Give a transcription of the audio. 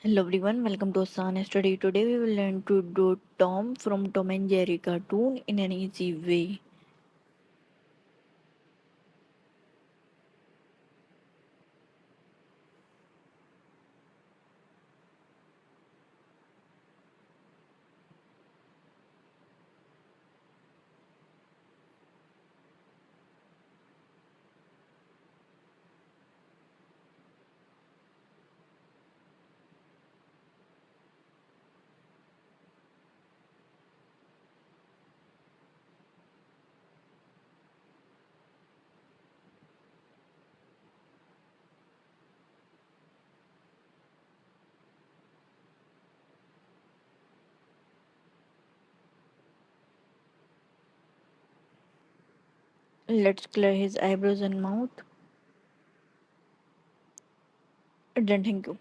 Hello everyone, welcome to Asan Study. Today we will learn to do Tom from Tom and Jerry cartoon in an easy way. Let's clear his eyebrows and mouth. Then thank you.